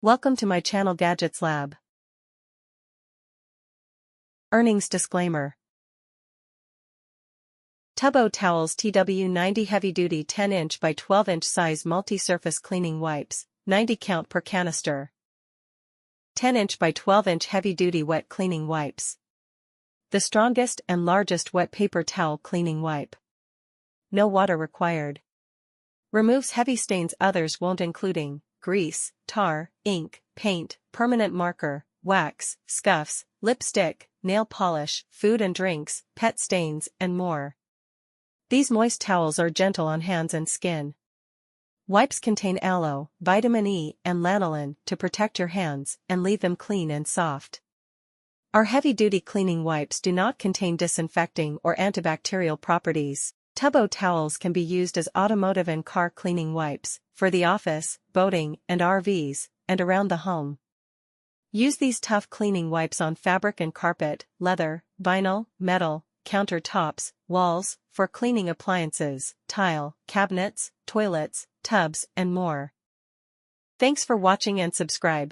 Welcome to my channel Gadgets Lab. Earnings disclaimer. Tubbo Towels TW90 Heavy Duty 10-inch by 12-inch size multi-surface cleaning wipes, 90 count per canister. 10-inch by 12-inch heavy duty wet cleaning wipes. The strongest and largest wet paper towel cleaning wipe. No water required. Removes heavy stains others won't, including grease, tar, ink, paint, permanent marker, wax, scuffs, lipstick, nail polish, food and drinks, pet stains, and more. These moist towels are gentle on hands and skin. Wipes contain aloe, vitamin E, and lanolin to protect your hands and leave them clean and soft. Our heavy-duty cleaning wipes do not contain disinfecting or antibacterial properties. Tubbo towels can be used as automotive and car cleaning wipes, for the office, boating, and RVs, and around the home. Use these tough cleaning wipes on fabric and carpet, leather, vinyl, metal, countertops, walls, for cleaning appliances, tile, cabinets, toilets, tubs, and more. Thanks for watching and subscribe.